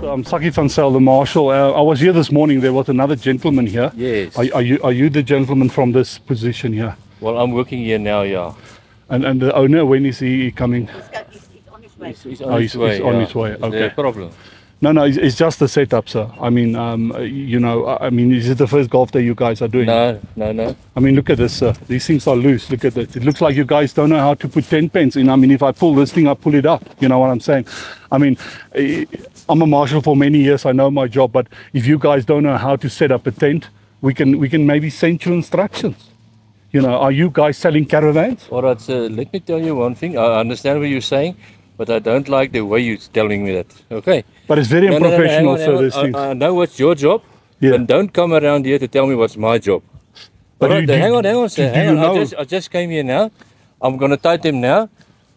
I'm Saki van Zyl, the marshal. I was here this morning. There was another gentleman here. Yes. Are you the gentleman from this position here? Well, I'm working here now, yeah. And the owner, when is he coming? He's on his way. He's on his way. He's on his way. Okay. No problem. No, it's just a setup, sir. I mean, is it the first golf day you guys are doing? No. I mean, look at this, sir. These things are loose. Look at it. It looks like you guys don't know how to put 10 pence in. I mean, if I pull this thing, I pull it up. You know what I'm saying? I mean, I'm a marshal for many years. I know my job. But if you guys don't know how to set up a tent, we can maybe send you instructions. You know, are you guys selling caravans? All right, sir, let me tell you one thing. I understand what you're saying, but I don't like the way you're telling me that. Okay? But it's very unprofessional, sir, these things. I know what's your job, but don't come around here to tell me what's my job. But Right, hang on, sir. Hang on. I just came here now. I'm going to tie them now,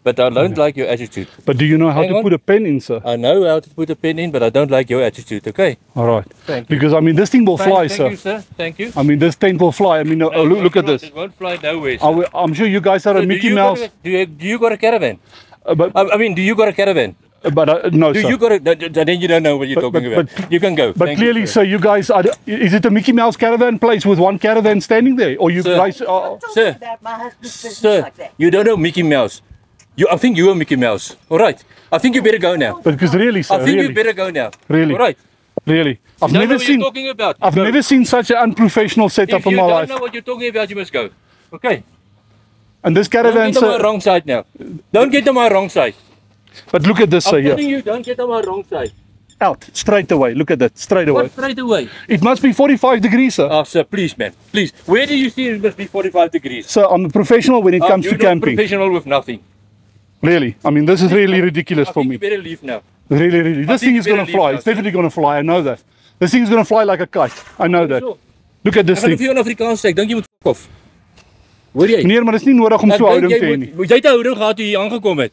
but I don't like your attitude. But do you know how to put a pen in, sir? I know how to put a pen in, but I don't like your attitude, okay? All right. Thank you. Because, I mean, this thing will fly, sir. Thank you, sir. Thank you. I mean, this tent will fly. I mean, look at this. It won't fly nowhere, sir. I'm sure you guys are a Mickey Mouse. Do you got a caravan? But I mean, do you got a caravan? No, Do sir. you got a, then you don't know what you're talking about. You can go. But Thank clearly, you, sir, you guys are. Is it a Mickey Mouse caravan place with one caravan standing there, or you Sir. guys are? Sir. My husband's business Sir, like that. you don't know Mickey Mouse. I think you're Mickey Mouse. All right. I think you better go now. But because really, sir, I think really, you better go now. Really? All right. really, I've You don't know never what seen. you're talking about. I've Go. never seen such an unprofessional setup If in you my don't life. know what you're talking about, you must go. Okay. And this Don't caravan, get on my sir. wrong side now. Don't get on my wrong side. But look at this, sir. I'm Here, telling you, don't get on my wrong side. out straight away. Look at that, straight away. What, straight away? It must be 45 degrees, sir. Oh, sir, please, man. Please. Where do you see it must be 45 degrees? Sir, I'm a professional when it comes You're to camping. not professional with nothing. Really, I mean, this is really ridiculous I for think me. you better leave now. Really, really. This thing think is you going better to fly. leave It's now, definitely going to fly. I know that. This thing is going to fly like a kite. I know that. Sure. Look at this Ek gaan thing. vir jou in Afrikaans sê, ek dink jy moet f*** off. Hoor jy? Meneer, maar dit is nie nodig om so 'n houding te hê nie. Jy het 'n houding gehad toe jy aangekom het.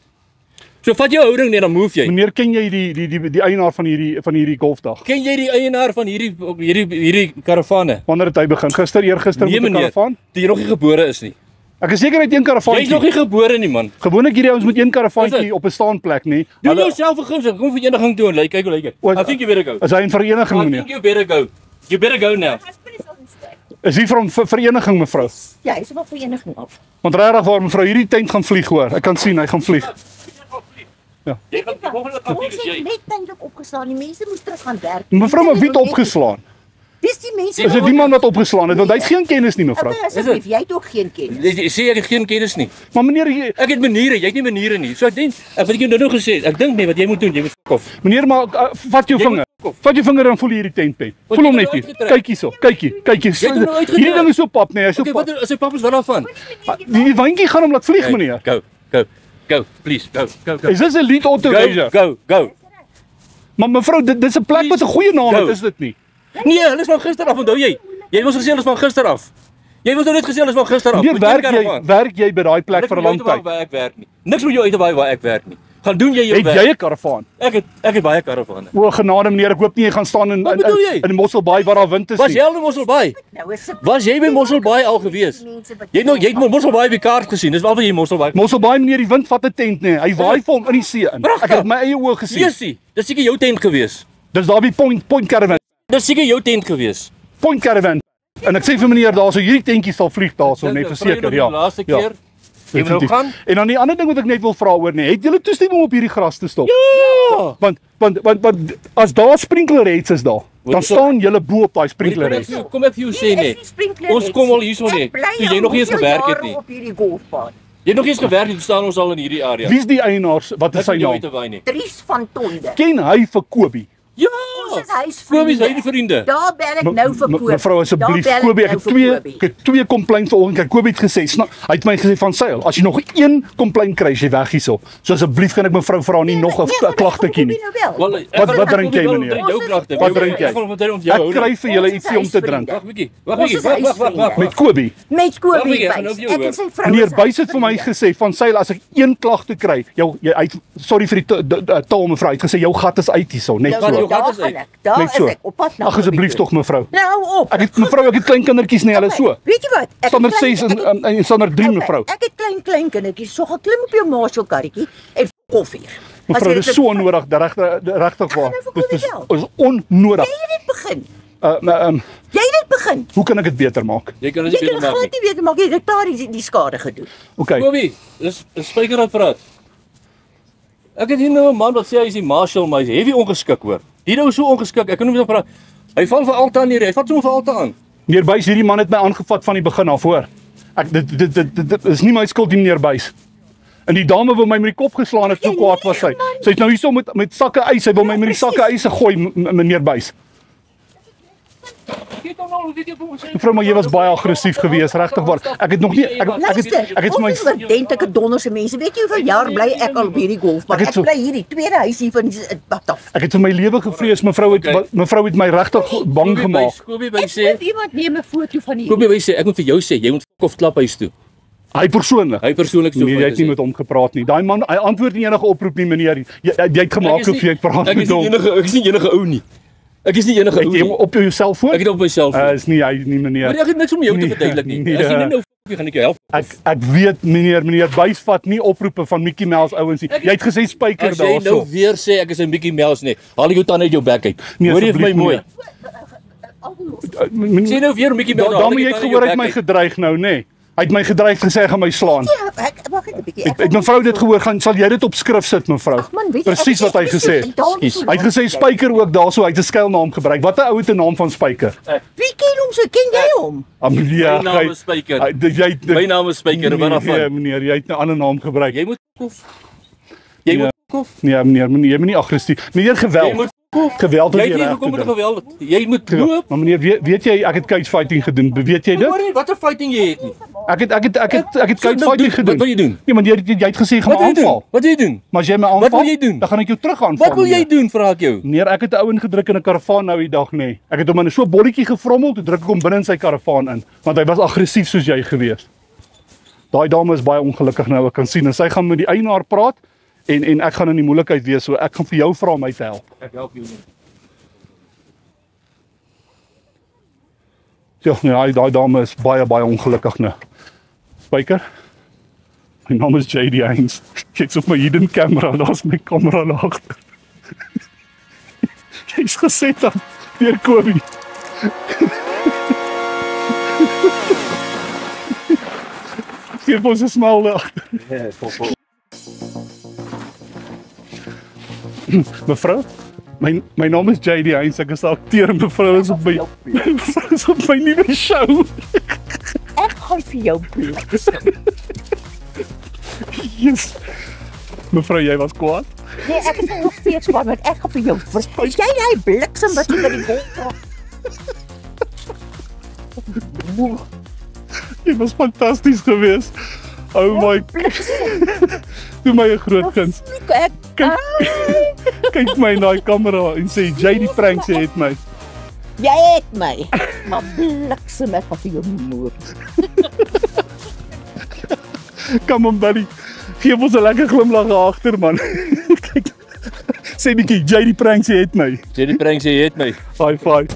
So vat jou houding net dan move jy. Meneer, ken jy die eienaar van hierdie golfdag? Ken jy die eienaar van hierdie karavane? Wanneer het hy begin? Eergister Nee met 'n meneer, karavaan? die jy nog nie gebore is nie. Ek is seker hy het een Jy is nog karavaantjie. nie gebore nie man. Gewoonlik hierdie ouens met een Is karavaantjie dit? op 'n staanplek, nê? Doen jouself 'n guns, kom vereniging toe en kyk hoe lyk dit. Wat- I think you better go. Is hy 'n vereniging, I meneer? think you better go. You better go now. My husband is on his way. Is hy van vereniging, mevrou? Ja, hy is op 'n vereniging af. Want regtig waar mevrou, hierdie tent gaan vlieg, hoor. Ek kan sien hy gaan vlieg. Ja. Jy gaan die volgende gaan Ons vlieg het jy. net eintlik opgeslaan. Die mense moes terug gaan werk. Mevrou, maar wie het opgeslaan? Dis die mense. Is dit die man wat opgeslaan het? Want hy het geen kennis nie, mevrou. Okay, asseblief, jy het ook geen kennis. Jy sê ek het geen kennis nie. Maar meneer, Ek het maniere, jy het nie maniere nie. So ek dink, wat ek jou nou gesê het, ek dink nie wat jy moet doen, jy moet f*** off. meneer, maar vat jou Jy vinger. moet- Vat jou vinger en voel hierdie tentpen. Voel jy hom het net hom hier. uitgetrek. Kyk hierso. Kyk hier. Kyk hier. Jy het hom nou uitgetrek. Hierdie ding is so pap, nee, hy is so Okay, pap. wat as sy papa's wat daarvan? Die windjie gaan hom laat vlieg, meneer. Go, please, go. Is this elite auto racer? Go. Maar mevrou, dit is 'n plek met 'n goeie naam, Go. dit is dit nie. Nee, hulle is van gister af, onthou jy? Jy het ons gesê hulle is van gister af. Jy het ons nou net gesê hulle is van gister af. Meneer, Met jou karavaan. werk jy by daai plek Niks vir 'n met lang jou uit tyd? waar ek werk nie. Niks met jou uit waar ek werk nie. Gaan doen jy jou Het werk. jy 'n karavaan? Ek het baie karavane. O, genade meneer, ek hoop nie jy gaan staan in Wat bedoel jy? in Mosselbaai waar daar wind is Was jy nie. al in Mosselbaai? Nou is dit Was jy by Mosselbaai al gewees? Jy het Mosselbaai op die kaart gesien. Dis waarvoor jy Mosselbaai. Mosselbaai meneer, die wind vat 'n tent nee. Hy waai vir hom in die see in. Pragtig. Ek het met my eie oë gesien. Jessie, dis seker jou tent gewees. Dis daar by Point Caravan. Dis seker jou tent gewees. Point Caravan. En ek sê vir meneer daarso hierdie tentjie sal vlieg daarso net verseker, ja. Die laaste Ja. keer. Jy wil Definitief. gaan? En dan die ander ding wat ek net wil vra oor nee, het julle toestemming om op hierdie gras te stop? Ja. Want as daar sprinkler heads is daar, dan so- staan julle bo op daai sprinkler heads. Kom ek vir jou sê nee. Ons kom al hierso nie. Toe jy nog nie eens gewerk het nie. Op hierdie golfbaan. Jy het nog nie eens gewerk nie, toe staan ons al in hierdie area. Wie's die eienaars? Wat is sy Ek weet naam? nie te wy nie. Dries van Tonde. Ken hy vir Kobie? Ja. Ons is huisvriende. Kobie is hy die vriende. Daar bel ek nou vir Kobie. Mevrou asseblief, Daar bel Kobie, ek nou het vir twee Kobie. ek het twee complaints vanoggend. Kyk, Kobie het gesê, hy het my gesê van Zyl, as jy nog een complaint kry, is jy weg hierso. So asseblief kan ek mevrou vra nie nog 'n klagtetjie nie. Nou Wat drink jy, meneer? Wat drink jy? Ek kry vir julle ietsie om te drink. Wag bietjie. Met Kobie. Met Kobie. Wag, ek gaan nou Bys. vir jou Ek hoor. en sy vrou. Meneer is Buys het vir my gesê van Zyl, as ek een klagte kry, sorry vir die taal mevrou, hy het gesê jou gat is uit hierso, net Nou, so. jou gat daar is uit. gaan ek. Daar Net is so. ek op pad na Ag asseblief tog mevrou. Nou op. Ek het mevrou, ek het klein kindertjies nie, hulle so. Weet jy wat? Ek Standaard het klein- 6 ek het- en standaard 3 Okay, mevrou. Ek het klein kindertjies. So gaan klim op jou Marshall karretjie en koffie. Mevrou, dit is so onnodig, regtig waar. Dit is onnodig. Jy het dit begin. Jy het dit begin. Hoe kan ek dit beter maak? Jy kan dit Jy nie kan beter maak glad nie. nie weet maak jy het klaar die skade gedoen. Okay. Kobie, dis 'n spyker wat praat. Ek het hier nou 'n man wat sê hy is die marshal, maar hy's heavy ongeskik hoor. Die nou so ongeskik, ek kan nie meer praat. Hy val vir Alta neer, hy vat sommer vir Alta aan. Meneer Buys, hierdie man het my aangevat van die begin af, hoor. Dit is nie my skuld nie, meneer Buys. En die dame wil my met die kop geslaan het, so kwaad was sy. Sy het nou hierso met sakke ys, sy wil my met die sakke ys gooi, meneer Buys. Mevrou, maar jy was baie aggressief geweest, regtig waar. Ek het nog nie ek het vir my oordentlike donderse mense. Weet jy hoeveel jaar bly ek al op hierdie golfbaan? Ek bly hierdie tweede huis hier van die pad af. Ek het vir my lewe gevrees, mevrou het my regtig bang gemaak. Kobie by sê, Iemand neem 'n foto van hier. Kobie by sê, ek moet vir jou sê, jy moet of klap huis toe. Hy persoonlik. Hy persoonlik so. Nee, jy het nie met hom gepraat nie. Daai man, hy antwoord nie enige oproep nie, meneer. Jy het gemaak of jy praat met hom. Ek is nie enige ou nie. Ek is nie enige ou Jy nie. op jou selfoon? Ek het op myself. Is nie hy nie, meneer. Maar ek het niks om jou te verduidelik nie. As jy nie nou gaan ek jou help. Ek weet meneer Buys vat nie oproepe van Mickey Mouse ouens nie. Jy het gesê spyker As jy nou daarso. weer sê ek is 'n Mickey Mouse nie, haal jou tande uit jou bek uit. Hoor jy vir my mooi? Sê nou weer Mickey Mouse. Dan moet jy gehoor hy het my gedreig nou, nê? Hy het my gedreig gesê hy gaan my slaan. Ja, wag net 'n bietjie. Het mevrou dit gehoor? Sal jy dit op skrif sit, mevrou? Ag man, weet jy, Presies wat hy gesê het. Hy het gesê spyker ook daarso, hy het 'n skuilnaam gebruik. Wat 'n ou het 'n naam van spyker? Wie ken hom so? Ken jy hom? Amelia, My naam is Spyker. My naam is Spyker, wat Nee, daarvan? meneer, jy het 'n ander naam gebruik. Jy moet kof. Jy moet kof. Nee, meneer, jy moet nie aggressief. Meneer, Jy geweld. moet kof. Geweld Jy is het die hier gekom met regte ding. geweld. Jy moet loop. Maar meneer, weet jy ek het cage fighting gedoen. Weet jy dit? Hoor nie wat 'n fighting jy het nie. Ek het cage So, fighting gedoen. Wat wil jy doen? Nee, maar jy het gesê jy gaan Wat my wil jy doen? aanval. Wat wil jy doen? Maar as jy my aanval, wil jy doen? dan gaan ek jou terug aanval. Wat wil jy doen, vra ek jou? Meneer, ek het 'n ou ingedruk in 'n karavaan nou die dag, nê. Ek het hom in so 'n bolletjie gefrommel, toe druk ek hom binne in sy karavaan in, want hy was aggressief soos jy gewees. Daai dame is baie ongelukkig nou, ek kan sien en sy gaan met die eienaar praat en ek gaan in die moeilikheid wees, so ek gaan vir jou vra om my te help. Ek help jou nie. Ja, nee, daai dame is baie ongelukkig nou. Spyker. My naam is JD Heinz. Kyk op my hidden camera, daar's my kamera daar agter. Jy's geset dan deur Kobie. Hier was 'n smal daar. Ja, pop. Mevrou, my naam is JD Heinz. Ek is 'n akteur en mevrou is op my mevrou is op my nuwe show. Ek gaan vir jou bliks. Yes. Mevrou, jy was kwaad. Nee, ek is nog steeds kwaad met ek gaan vir jou. Is jy hy bliksem wat jy by die golf? Jy was fantasties geweest. Oh my. Doe my 'n groot guns. Kyk my in daai kamera en sê JD Pranks het my. Jy het my. Maar bliksem ek gaan vir jou moord. Kom on buddy. Geef ons 'n lekker glimlag agter man. Kyk. Sê netjie JD Pranks het my. JD Pranks het my. High five.